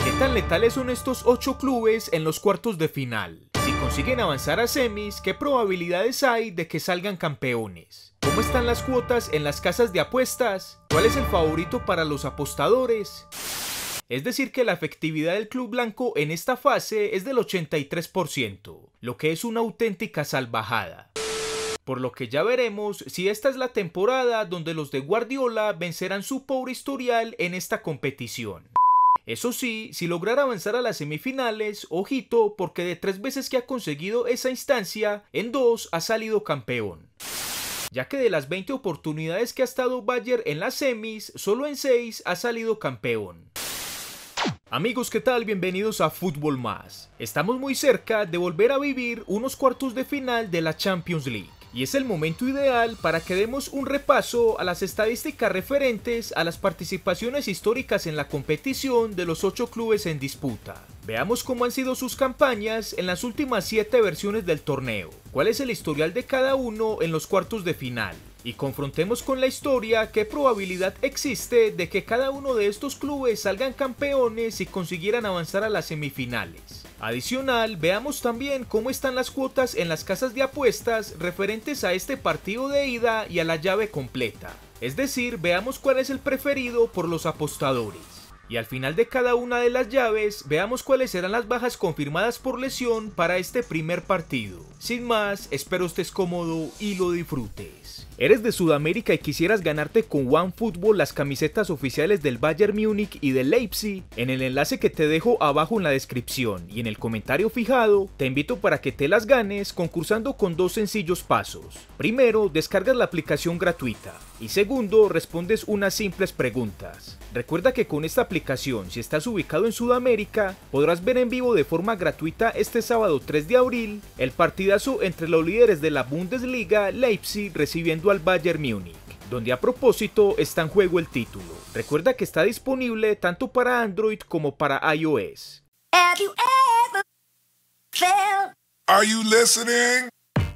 ¿Qué tan letales son estos 8 clubes en los cuartos de final? Si consiguen avanzar a semis, ¿qué probabilidades hay de que salgan campeones? ¿Cómo están las cuotas en las casas de apuestas? ¿Cuál es el favorito para los apostadores? Es decir que la efectividad del club blanco en esta fase es del 83%, lo que es una auténtica salvajada. Por lo que ya veremos si esta es la temporada donde los de Guardiola vencerán su pobre historial en esta competición. Eso sí, si lograra avanzar a las semifinales, ojito, porque de 3 veces que ha conseguido esa instancia, en 2 ha salido campeón. Ya que de las 20 oportunidades que ha estado Bayern en las semis, solo en 6 ha salido campeón. Amigos, ¿qué tal? Bienvenidos a Fútbol Más. Estamos muy cerca de volver a vivir unos cuartos de final de la Champions League. Y es el momento ideal para que demos un repaso a las estadísticas referentes a las participaciones históricas en la competición de los 8 clubes en disputa. Veamos cómo han sido sus campañas en las últimas 7 versiones del torneo, cuál es el historial de cada uno en los cuartos de final. Y confrontemos con la historia qué probabilidad existe de que cada uno de estos clubes salgan campeones si consiguieran avanzar a las semifinales. Adicional, veamos también cómo están las cuotas en las casas de apuestas referentes a este partido de ida y a la llave completa. Es decir, veamos cuál es el preferido por los apostadores. Y al final de cada una de las llaves, veamos cuáles serán las bajas confirmadas por lesión para este primer partido. Sin más, espero estés cómodo y lo disfrutes. ¿Eres de Sudamérica y quisieras ganarte con OneFootball las camisetas oficiales del Bayern Múnich y del Leipzig? En el enlace que te dejo abajo en la descripción y en el comentario fijado, te invito para que te las ganes concursando con 2 sencillos pasos. Primero, descargas la aplicación gratuita. Y segundo, respondes unas simples preguntas. Recuerda que con esta aplicación, si estás ubicado en Sudamérica, podrás ver en vivo de forma gratuita este sábado 3 de abril el partidazo entre los líderes de la Bundesliga, Leipzig, recibiendo al Bayern Múnich, donde a propósito está en juego el título. Recuerda que está disponible tanto para Android como para iOS. Are you listening?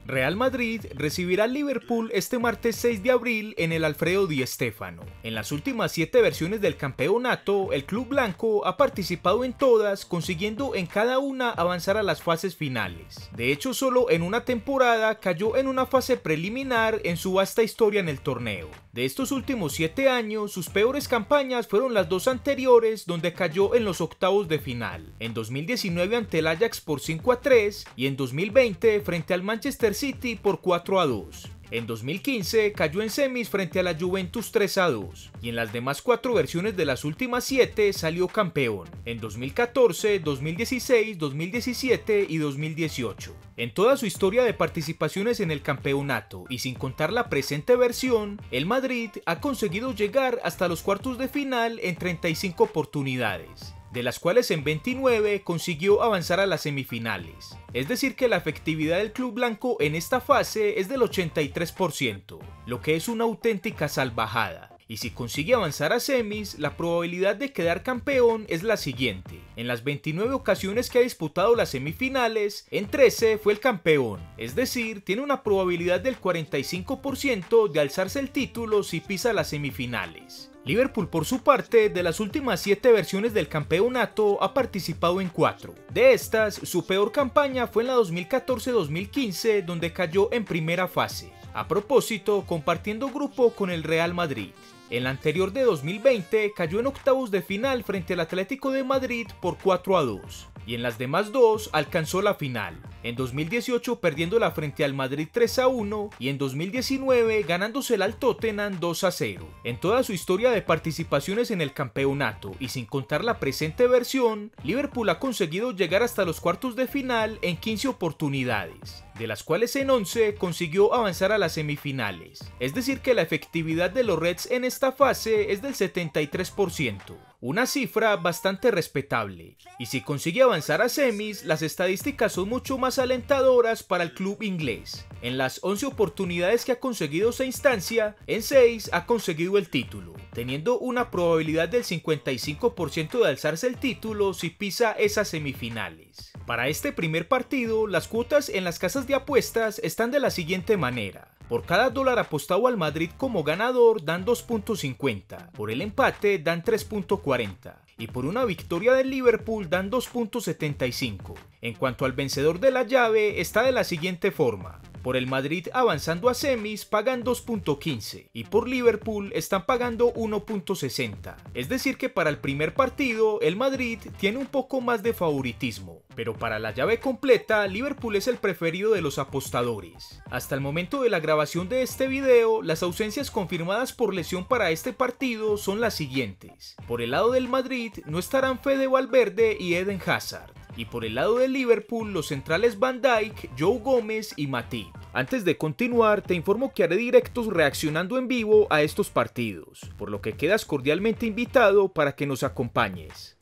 Real Madrid recibirá al Liverpool este martes 6 de abril en el Alfredo Di Stéfano. En las últimas 7 versiones del campeonato, el club blanco ha participado en todas, consiguiendo en cada una avanzar a las fases finales. De hecho, solo en una temporada cayó en una fase preliminar en su vasta historia en el torneo. De estos últimos 7 años, sus peores campañas fueron las 2 anteriores, donde cayó en los octavos de final. En 2019 ante el Ajax por 5-3 y en 2020 frente al Manchester City por 4-2. En 2015 cayó en semis frente a la Juventus 3-2 y en las demás 4 versiones de las últimas 7 salió campeón, en 2014, 2016, 2017 y 2018. En toda su historia de participaciones en el campeonato y sin contar la presente versión, el Madrid ha conseguido llegar hasta los cuartos de final en 35 oportunidades, de las cuales en 29 consiguió avanzar a las semifinales. Es decir que la efectividad del club blanco en esta fase es del 83%, lo que es una auténtica salvajada. Y si consigue avanzar a semis, la probabilidad de quedar campeón es la siguiente. En las 29 ocasiones que ha disputado las semifinales, en 13 fue el campeón. Es decir, tiene una probabilidad del 45% de alzarse el título si pisa las semifinales. Liverpool, por su parte, de las últimas 7 versiones del campeonato ha participado en 4. De estas, su peor campaña fue en la 2014-2015, donde cayó en primera fase. A propósito, compartiendo grupo con el Real Madrid. En la anterior de 2020 cayó en octavos de final frente al Atlético de Madrid por 4-2. Y en las demás 2 alcanzó la final. En 2018 perdiéndola frente al Madrid 3-1 y en 2019 ganándosela al Tottenham 2-0. En toda su historia de participaciones en el campeonato y sin contar la presente versión, Liverpool ha conseguido llegar hasta los cuartos de final en 15 oportunidades, de las cuales en 11 consiguió avanzar a las semifinales. Es decir que la efectividad de los Reds en esta fase es del 73%. Una cifra bastante respetable, y si consigue avanzar a semis, las estadísticas son mucho más alentadoras para el club inglés. En las 11 oportunidades que ha conseguido esa instancia, en 6 ha conseguido el título, teniendo una probabilidad del 55% de alzarse el título si pisa esas semifinales. Para este primer partido, las cuotas en las casas de apuestas están de la siguiente manera. Por cada dólar apostado al Madrid como ganador dan 2.50, por el empate dan 3.40 y por una victoria del Liverpool dan 2.75. En cuanto al vencedor de la llave, está de la siguiente forma. Por el Madrid avanzando a semis pagan 2.15 y por Liverpool están pagando 1.60. Es decir que para el primer partido el Madrid tiene un poco más de favoritismo, pero para la llave completa Liverpool es el preferido de los apostadores. Hasta el momento de la grabación de este video, las ausencias confirmadas por lesión para este partido son las siguientes. Por el lado del Madrid no estarán Fede Valverde y Eden Hazard. Y por el lado del Liverpool, los centrales Van Dijk, Joe Gómez y Matip. Antes de continuar, te informo que haré directos reaccionando en vivo a estos partidos, por lo que quedas cordialmente invitado para que nos acompañes.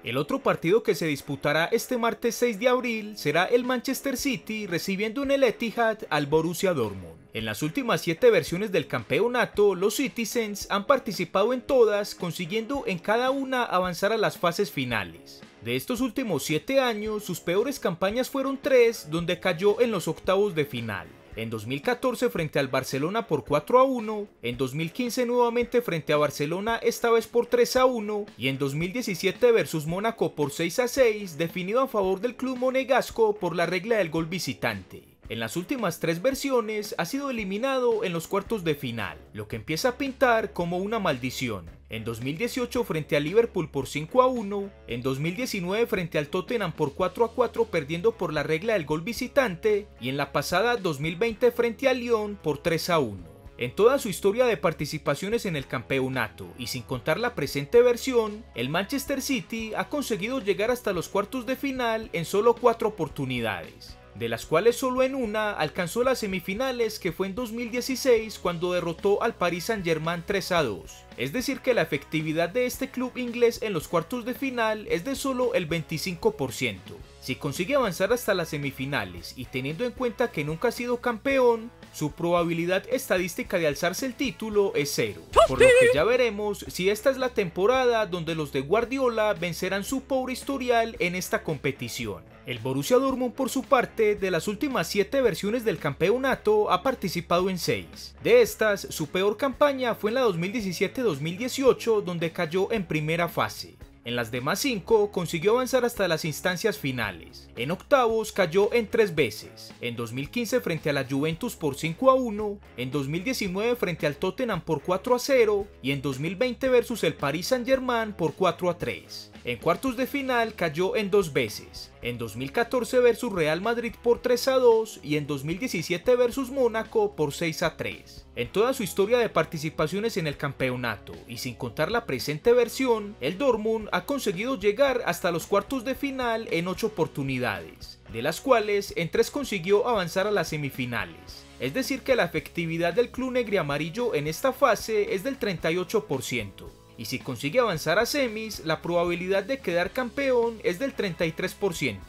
El otro partido que se disputará este martes 6 de abril será el Manchester City recibiendo en el Etihad al Borussia Dortmund. En las últimas 7 versiones del campeonato, los Citizens han participado en todas, consiguiendo en cada una avanzar a las fases finales. De estos últimos 7 años, sus peores campañas fueron 3, donde cayó en los octavos de final. En 2014 frente al Barcelona por 4-1, en 2015 nuevamente frente a Barcelona esta vez por 3-1 y en 2017 versus Mónaco por 6-6, definido a favor del club monegasco por la regla del gol visitante. En las últimas 3 versiones ha sido eliminado en los cuartos de final, lo que empieza a pintar como una maldición. En 2018 frente al Liverpool por 5-1, en 2019 frente al Tottenham por 4-4 perdiendo por la regla del gol visitante y en la pasada 2020 frente al Lyon por 3-1. En toda su historia de participaciones en el campeonato y sin contar la presente versión, el Manchester City ha conseguido llegar hasta los cuartos de final en solo 4 oportunidades, de las cuales solo en una alcanzó las semifinales, que fue en 2016 cuando derrotó al Paris Saint-Germain 3-2. Es decir que la efectividad de este club inglés en los cuartos de final es de solo el 25%. Si consigue avanzar hasta las semifinales y teniendo en cuenta que nunca ha sido campeón, su probabilidad estadística de alzarse el título es 0. Por lo que ya veremos si esta es la temporada donde los de Guardiola vencerán su pobre historial en esta competición. El Borussia Dortmund, por su parte, de las últimas 7 versiones del campeonato ha participado en 6. De estas, su peor campaña fue en la 2017-2018, donde cayó en primera fase. En las demás 5 consiguió avanzar hasta las instancias finales. En octavos cayó en 3 veces, en 2015 frente a la Juventus por 5-1, en 2019 frente al Tottenham por 4-0 y en 2020 versus el Paris Saint-Germain por 4-3. En cuartos de final cayó en 2 veces, en 2014 versus Real Madrid por 3-2 y en 2017 versus Mónaco por 6-3. En toda su historia de participaciones en el campeonato y sin contar la presente versión, el Dortmund ha conseguido llegar hasta los cuartos de final en 8 oportunidades, de las cuales en 3 consiguió avanzar a las semifinales. Es decir que la efectividad del club negriamarillo en esta fase es del 38%. Y si consigue avanzar a semis, la probabilidad de quedar campeón es del 33%,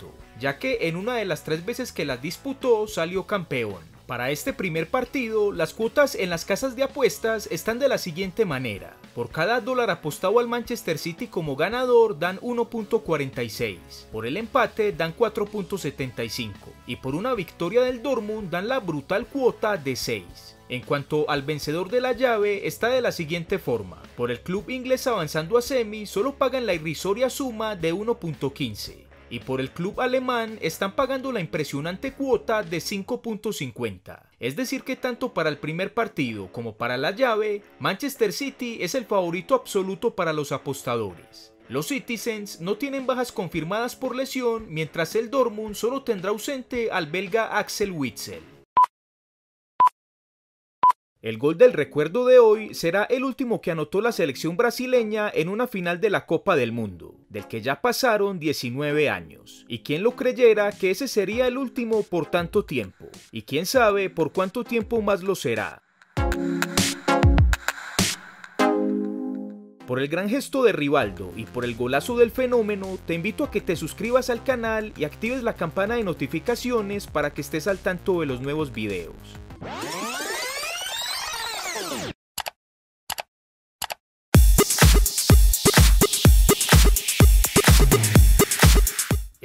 ya que en una de las 3 veces que las disputó salió campeón. Para este primer partido, las cuotas en las casas de apuestas están de la siguiente manera. Por cada dólar apostado al Manchester City como ganador dan 1.46, por el empate dan 4.75 y por una victoria del Dortmund dan la brutal cuota de 6. En cuanto al vencedor de la llave, está de la siguiente forma. Por el club inglés avanzando a semi solo pagan la irrisoria suma de 1.15 y por el club alemán están pagando la impresionante cuota de 5.50. Es decir que tanto para el primer partido como para la llave, Manchester City es el favorito absoluto para los apostadores. Los Citizens no tienen bajas confirmadas por lesión, mientras el Dortmund solo tendrá ausente al belga Axel Witsel. El gol del recuerdo de hoy será el último que anotó la selección brasileña en una final de la Copa del Mundo, del que ya pasaron 19 años. Y quién lo creyera que ese sería el último por tanto tiempo. Y quién sabe por cuánto tiempo más lo será. Por el gran gesto de Rivaldo y por el golazo del fenómeno, te invito a que te suscribas al canal y actives la campana de notificaciones para que estés al tanto de los nuevos videos.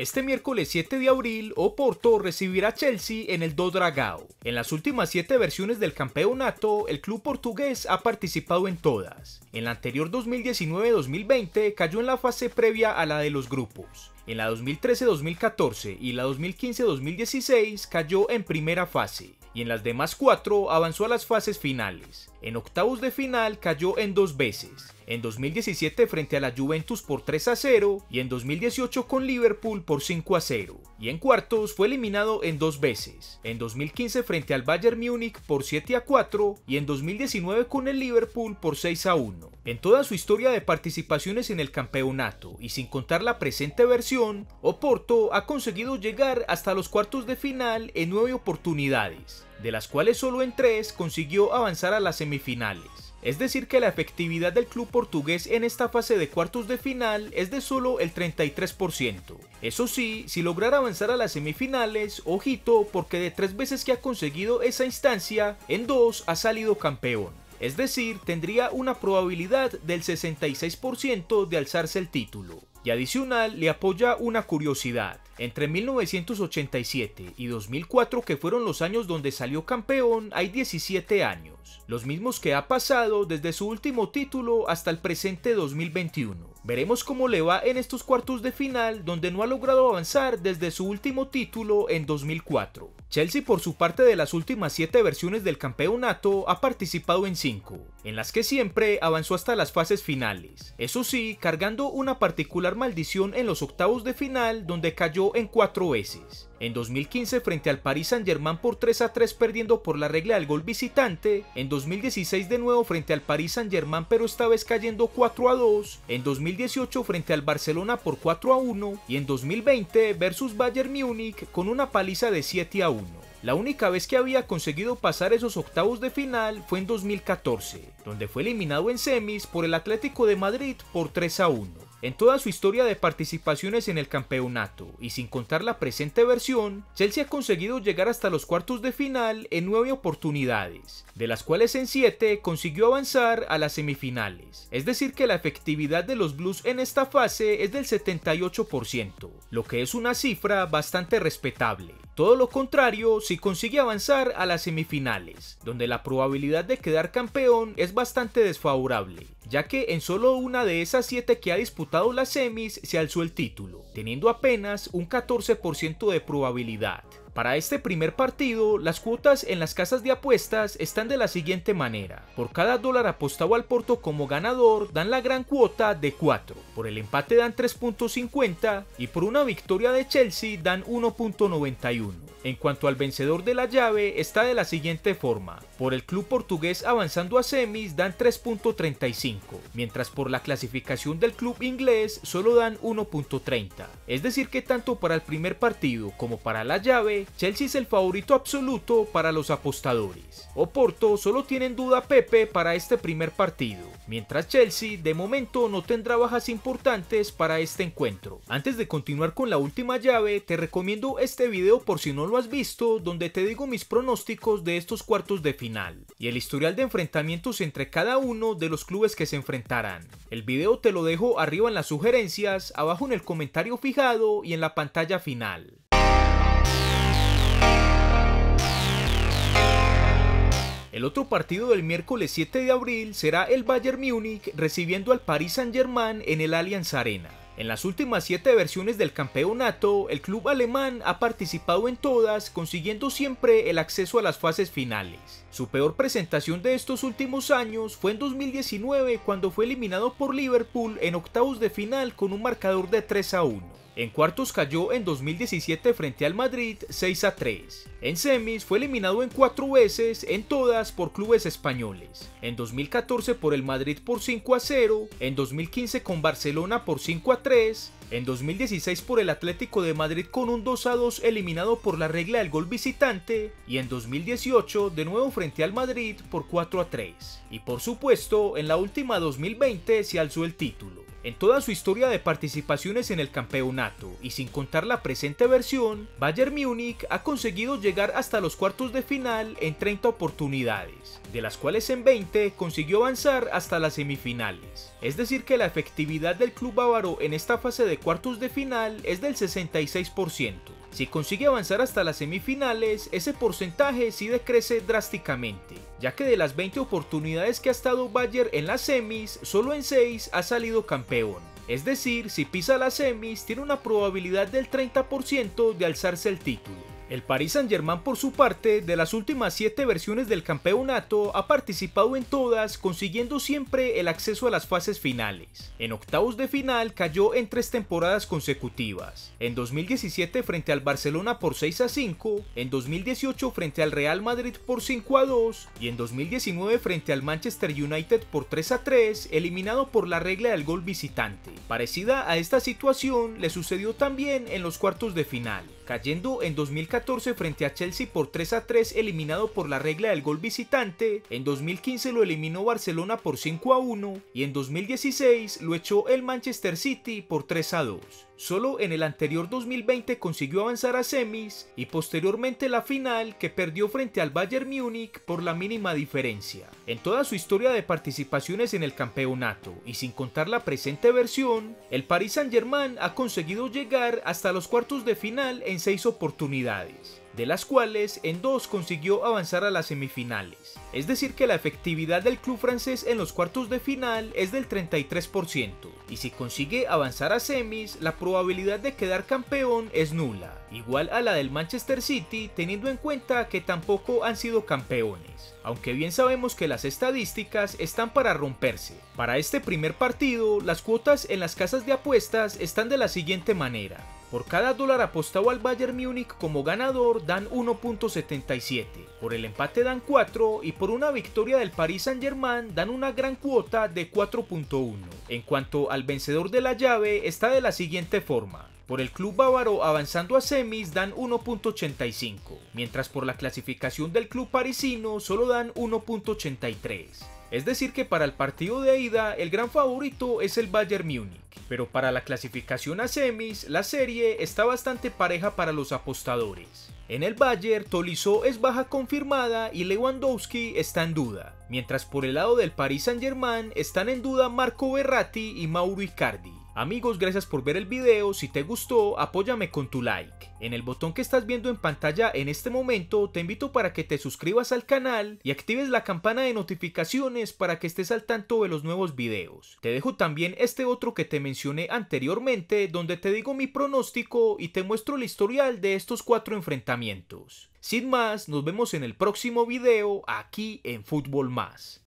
Este miércoles 7 de abril, Oporto recibirá a Chelsea en el Do Dragao. En las últimas 7 versiones del campeonato, el club portugués ha participado en todas. En la anterior 2019-2020 cayó en la fase previa a la de los grupos. En la 2013-2014 y la 2015-2016 cayó en primera fase, y en las demás 4 avanzó a las fases finales. En octavos de final cayó en 2 veces, en 2017 frente a la Juventus por 3-0 y en 2018 con Liverpool por 5-0, y en cuartos fue eliminado en 2 veces, en 2015 frente al Bayern Múnich por 7-4 y en 2019 con el Liverpool por 6-1. En toda su historia de participaciones en el campeonato y sin contar la presente versión, Oporto ha conseguido llegar hasta los cuartos de final en 9 oportunidades, de las cuales solo en 3 consiguió avanzar a las semifinales. Es decir que la efectividad del club portugués en esta fase de cuartos de final es de solo el 33%. Eso sí, si lograra avanzar a las semifinales, ojito, porque de 3 veces que ha conseguido esa instancia, en 2 ha salido campeón. Es decir, tendría una probabilidad del 66% de alzarse el título. Y adicional le apoya una curiosidad. Entre 1987 y 2004, que fueron los años donde salió campeón, hay 17 años, los mismos que ha pasado desde su último título hasta el presente 2021. Veremos cómo le va en estos cuartos de final, donde no ha logrado avanzar desde su último título en 2004. Chelsea, por su parte, de las últimas 7 versiones del campeonato ha participado en 5, en las que siempre avanzó hasta las fases finales. Eso sí, cargando una particular maldición en los octavos de final, donde cayó en 4 veces. En 2015 frente al Paris Saint-Germain por 3-3 perdiendo por la regla del gol visitante, en 2016 de nuevo frente al Paris Saint-Germain pero esta vez cayendo 4-2, en 2018 frente al Barcelona por 4-1 y en 2020 versus Bayern Múnich con una paliza de 7-1. La única vez que había conseguido pasar esos octavos de final fue en 2014, donde fue eliminado en semis por el Atlético de Madrid por 3-1. En toda su historia de participaciones en el campeonato, y sin contar la presente versión, Chelsea ha conseguido llegar hasta los cuartos de final en 9 oportunidades, de las cuales en 7 consiguió avanzar a las semifinales. Es decir que la efectividad de los Blues en esta fase es del 78%, lo que es una cifra bastante respetable. Todo lo contrario si consigue avanzar a las semifinales, donde la probabilidad de quedar campeón es bastante desfavorable, ya que en solo una de esas 7 que ha disputado las semis se alzó el título, teniendo apenas un 14% de probabilidad. Para este primer partido, las cuotas en las casas de apuestas están de la siguiente manera. Por cada dólar apostado al Porto como ganador, dan la gran cuota de 4. Por el empate dan 3.50 y por una victoria de Chelsea dan 1.91. En cuanto al vencedor de la llave, está de la siguiente forma. Por el club portugués avanzando a semis dan 3.35, mientras por la clasificación del club inglés solo dan 1.30. Es decir que tanto para el primer partido como para la llave, Chelsea es el favorito absoluto para los apostadores. Oporto solo tiene en duda Pepe para este primer partido, mientras Chelsea de momento no tendrá bajas importantes para este encuentro. Antes de continuar con la última llave, te recomiendo este video por si no lo has visto, donde te digo mis pronósticos de estos cuartos de final y el historial de enfrentamientos entre cada uno de los clubes que se enfrentarán. El video te lo dejo arriba en las sugerencias, abajo en el comentario fijado y en la pantalla final. El otro partido del miércoles 7 de abril será el Bayern Múnich recibiendo al Paris Saint-Germain en el Allianz Arena. En las últimas 7 versiones del campeonato, el club alemán ha participado en todas, consiguiendo siempre el acceso a las fases finales. Su peor presentación de estos últimos años fue en 2019, cuando fue eliminado por Liverpool en octavos de final con un marcador de 3-1. En cuartos cayó en 2017 frente al Madrid 6-3. En semis fue eliminado en 4 veces, en todas por clubes españoles. En 2014 por el Madrid por 5-0, en 2015 con Barcelona por 5-3, en 2016 por el Atlético de Madrid con un 2-2 eliminado por la regla del gol visitante, y en 2018 de nuevo frente al Madrid por 4-3. Y por supuesto, en la última 2020 se alzó el título. En toda su historia de participaciones en el campeonato y sin contar la presente versión, Bayern Múnich ha conseguido llegar hasta los cuartos de final en 30 oportunidades, de las cuales en 20 consiguió avanzar hasta las semifinales. Es decir que la efectividad del club bávaro en esta fase de cuartos de final es del 66%. Si consigue avanzar hasta las semifinales, ese porcentaje sí decrece drásticamente, ya que de las 20 oportunidades que ha estado Bayern en las semis, solo en 6 ha salido campeón. Es decir, si pisa las semis, tiene una probabilidad del 30% de alzarse el título. El Paris Saint-Germain, por su parte, de las últimas 7 versiones del campeonato, ha participado en todas, consiguiendo siempre el acceso a las fases finales. En octavos de final cayó en 3 temporadas consecutivas. En 2017 frente al Barcelona por 6-5, en 2018 frente al Real Madrid por 5-2 y en 2019 frente al Manchester United por 3-3, eliminado por la regla del gol visitante. Parecida a esta situación le sucedió también en los cuartos de final, cayendo en 2014 frente a Chelsea por 3-3, eliminado por la regla del gol visitante. En 2015 lo eliminó Barcelona por 5-1 y en 2016 lo echó el Manchester City por 3-2. Solo en el anterior 2020 consiguió avanzar a semis y posteriormente la final, que perdió frente al Bayern Múnich por la mínima diferencia. En toda su historia de participaciones en el campeonato y sin contar la presente versión, el Paris Saint-Germain ha conseguido llegar hasta los cuartos de final en 6 oportunidades, de las cuales en 2 consiguió avanzar a las semifinales. Es decir que la efectividad del club francés en los cuartos de final es del 33%, y si consigue avanzar a semis, la probabilidad de quedar campeón es nula, igual a la del Manchester City, teniendo en cuenta que tampoco han sido campeones, aunque bien sabemos que las estadísticas están para romperse. Para este primer partido, las cuotas en las casas de apuestas están de la siguiente manera: por cada dólar apostado al Bayern Múnich como ganador dan 1.77, por el empate dan 4 y por una victoria del Paris Saint-Germain dan una gran cuota de 4.1. En cuanto al vencedor de la llave, está de la siguiente forma: por el club bávaro avanzando a semis dan 1.85, mientras por la clasificación del club parisino solo dan 1.83. Es decir que para el partido de ida el gran favorito es el Bayern Múnich, pero para la clasificación a semis la serie está bastante pareja para los apostadores. En el Bayern, Tolisso es baja confirmada y Lewandowski está en duda, mientras por el lado del Paris Saint-Germain están en duda Marco Verratti y Mauro Icardi. Amigos, gracias por ver el video. Si te gustó, apóyame con tu like. En el botón que estás viendo en pantalla en este momento, te invito para que te suscribas al canal y actives la campana de notificaciones para que estés al tanto de los nuevos videos. Te dejo también este otro que te mencioné anteriormente, donde te digo mi pronóstico y te muestro el historial de estos 4 enfrentamientos. Sin más, nos vemos en el próximo video aquí en Fútbol Más.